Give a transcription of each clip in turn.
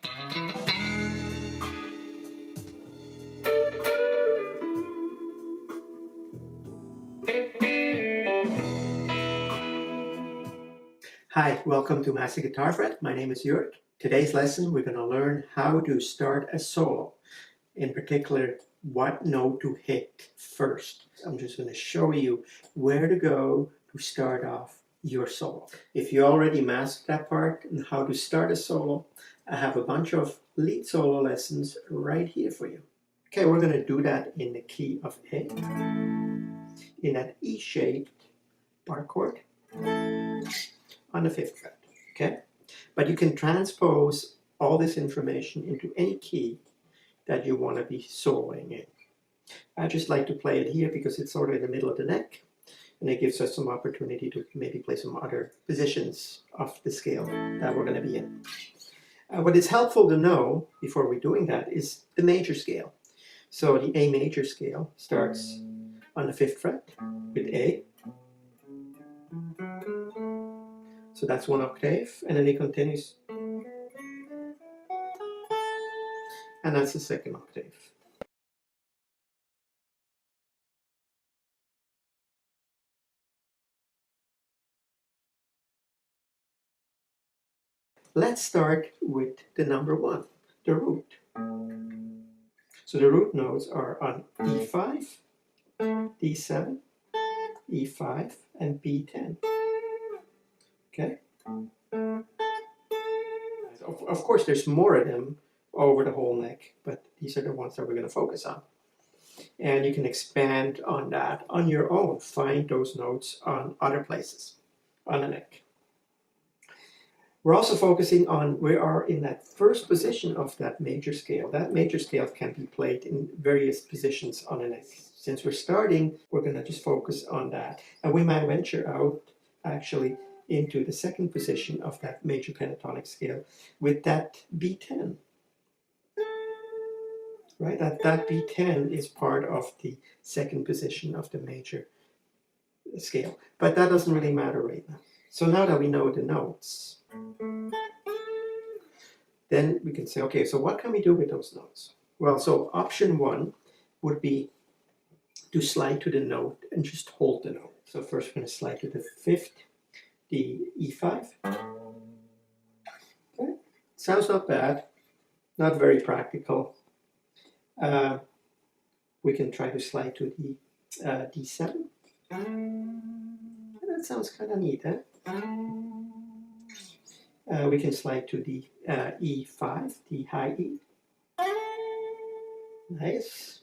Hi, welcome to Master Guitar Fret. My name is Jörg. Today's lesson we're going to learn how to start a solo. In particular, what note to hit first. I'm just going to show you where to go to start off your solo. If you already mastered that part and how to start a solo, I have a bunch of lead solo lessons right here for you. Okay, we're going to do that in the key of A, in that E-shaped bar chord on the 5th fret, okay? But you can transpose all this information into any key that you want to be soloing in. I just like to play it here because it's sort of in the middle of the neck, and it gives us some opportunity to maybe play some other positions of the scale that we're going to be in. What is helpful to know before we're doing that is the major scale. So the A major scale starts on the 5th fret with A. So that's one octave, and then it continues, and that's the second octave. Let's start with the number 1, the root. So the root notes are on E5, D7, E5, and B10. Okay? Of course, there's more of them over the whole neck, but these are the ones that we're going to focus on. And you can expand on that on your own. Find those notes on other places on the neck. We're also focusing on, we are in that first position of that major scale. That major scale can be played in various positions on the neck. Since we're starting, we're going to just focus on that. And we might venture out actually into the second position of that major pentatonic scale with that B10. Right? That B10 is part of the second position of the major scale. But that doesn't really matter right now. So now that we know the notes, then we can say, okay, so what can we do with those notes? Well, so option 1 would be to slide to the note and just hold the note. So first we're going to slide to the 5th, the E5. Okay. Sounds not bad, not very practical. We can try to slide to the D7. That sounds kind of neat, eh? We can slide to the E5, the high E. Nice.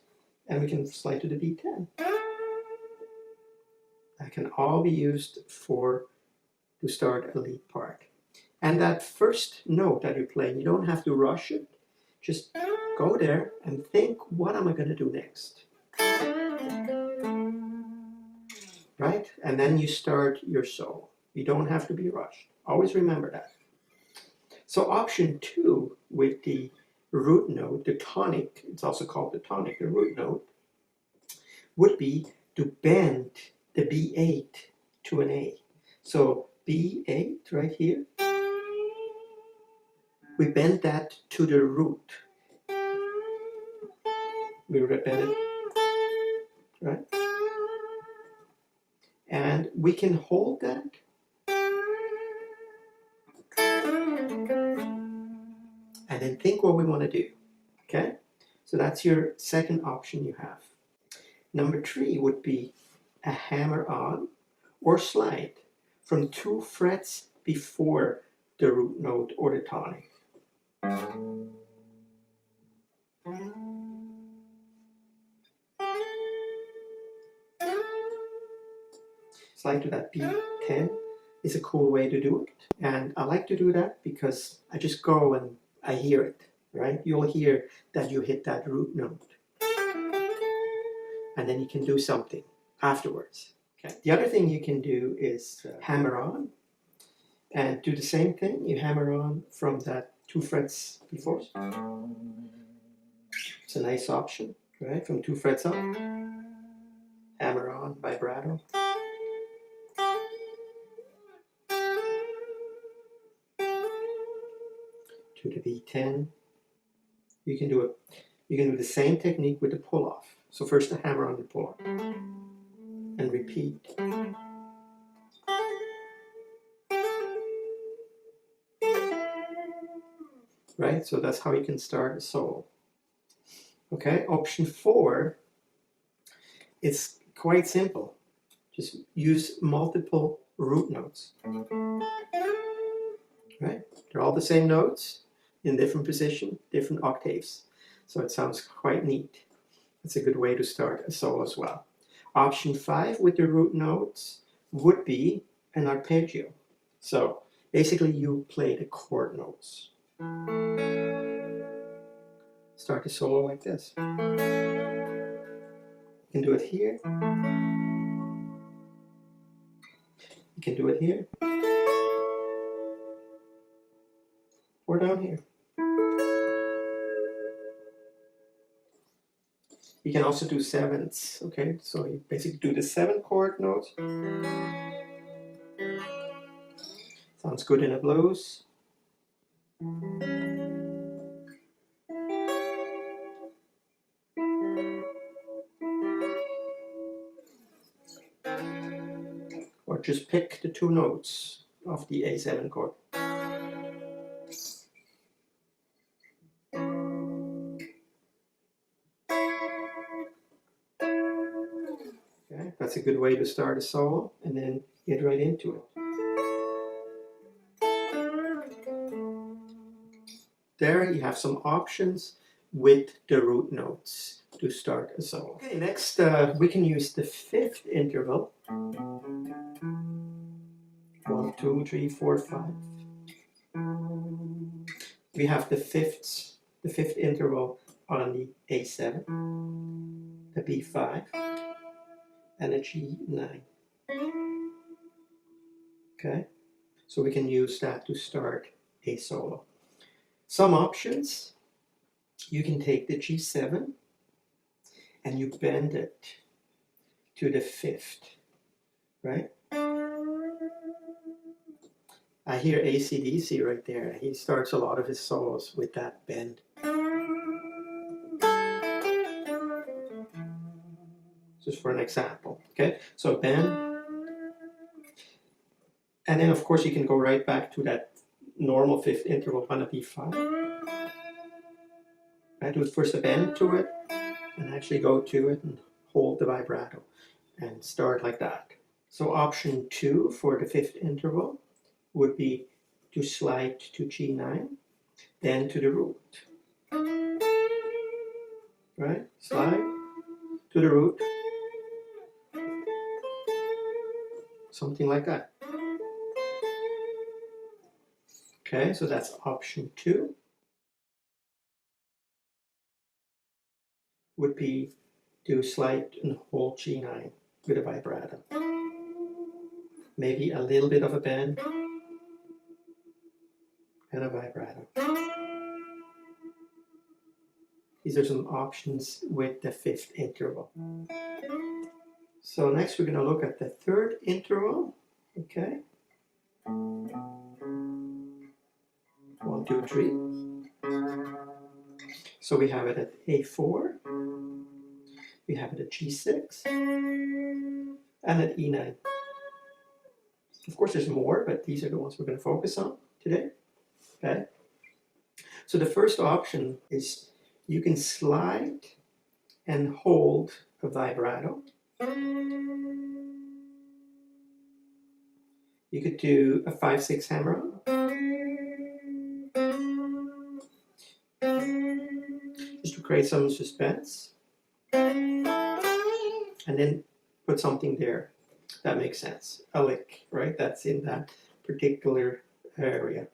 And we can slide to the B10. That can all be used to start a lead part. And that first note that you're playing, you don't have to rush it. Just go there and think, what am I going to do next? Right? And then you start your solo. You don't have to be rushed. Always remember that. So option 2 with the root note, the tonic, it's also called the tonic, the root note, would be to bend the B8 to an A. So B8 right here, we bend that to the root. We bend it, right? And we can hold that. And then think what we want to do, okay? So that's your second option you have. Number 3 would be a hammer on or slide from 2 frets before the root note or the tonic. Slide to that B10 is a cool way to do it. And I like to do that because I just go and I hear it, right? You'll hear that you hit that root note. And then you can do something afterwards. Okay. The other thing you can do is hammer on and do the same thing. You hammer on from that 2 frets before. It's a nice option, right? From 2 frets up. Hammer on, vibrato. to the B10. You can do the same technique with the pull-off. So first the hammer on the pull-off and repeat. Right, so that's how you can start a solo. Okay, option 4, it's quite simple. Just use multiple root notes. Right, they're all the same notes in different position, different octaves. So it sounds quite neat. It's a good way to start a solo as well. Option 5 with the root notes would be an arpeggio. So basically you play the chord notes. Start the solo like this. You can do it here. You can do it here. Or down here. You can also do sevenths, okay? So you basically do the 7 chord notes. Sounds good in a blues. Or just pick the 2 notes of the A7 chord. Okay, that's a good way to start a solo and then get right into it. There you have some options with the root notes to start a solo. Okay, next we can use the 5th interval. 1, 2, 3, 4, 5. We have the fifth interval on the A7, the B5, and a G9. Okay, so we can use that to start a solo. Some options, you can take the G7 and you bend it to the 5th, right? I hear AC/DC right there. He starts a lot of his solos with that bend. Just for an example, okay? So bend. And then of course you can go right back to that normal 5th interval on a B5. I do first a bend to it and actually go to it and hold the vibrato and start like that. So option 2 for the 5th interval would be to slide to G9, then to the root. Right? Slide to the root. Something like that. Okay, so that's option 2. Would be to slide and hold G9 with a vibrato. Maybe a little bit of a bend and a vibrato. These are some options with the 5th interval. So next we're going to look at the 3rd interval. Okay. 1, 2, 3. So we have it at A4. We have it at G6 and at E9. Of course there's more, but these are the ones we're going to focus on today. Okay. So the first option is you can slide and hold a vibrato. You could do a 5/6 hammer just to create some suspense, and then put something there that makes sense. A lick, right? That's in that particular area.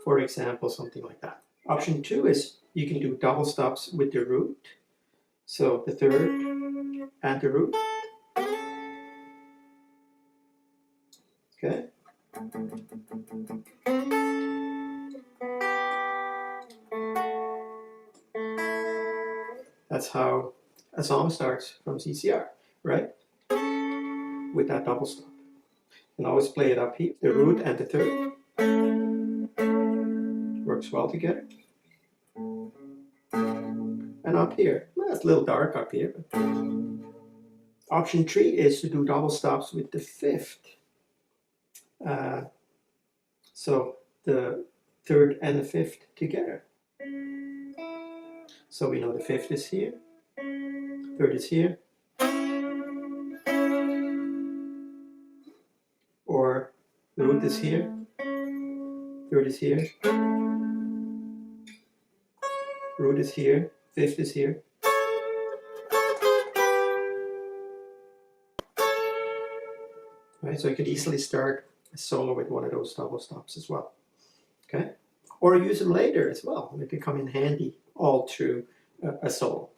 For example, something like that. Option 2 is you can do double stops with the root. So the 3rd and the root. Okay. That's how a song starts from CCR, right? With that double stop. And always play it up here. The root and the third works well together. And up here, well, it's a little dark up here. But option 3 is to do double stops with the fifth. So the third and the fifth together. So we know the fifth is here, third is here, or the root is here, third is here, root is here, fifth is here. Right, so you could easily start a solo with one of those double stops as well. Okay, or use them later as well. They can come in handy all through a solo.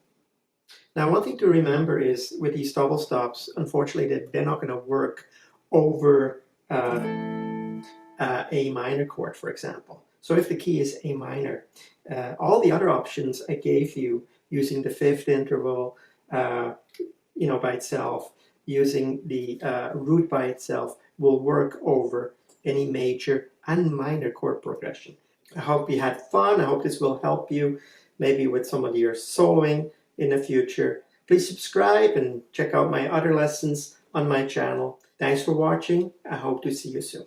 Now, one thing to remember is with these double stops, unfortunately, they're not going to work over A minor chord, for example. So if the key is A minor, all the other options I gave you, using the fifth interval, by itself, using the root by itself, will work over any major and minor chord progression. I hope you had fun. I hope this will help you maybe with some of your soloing in the future. Please subscribe and check out my other lessons on my channel. Thanks for watching. I hope to see you soon.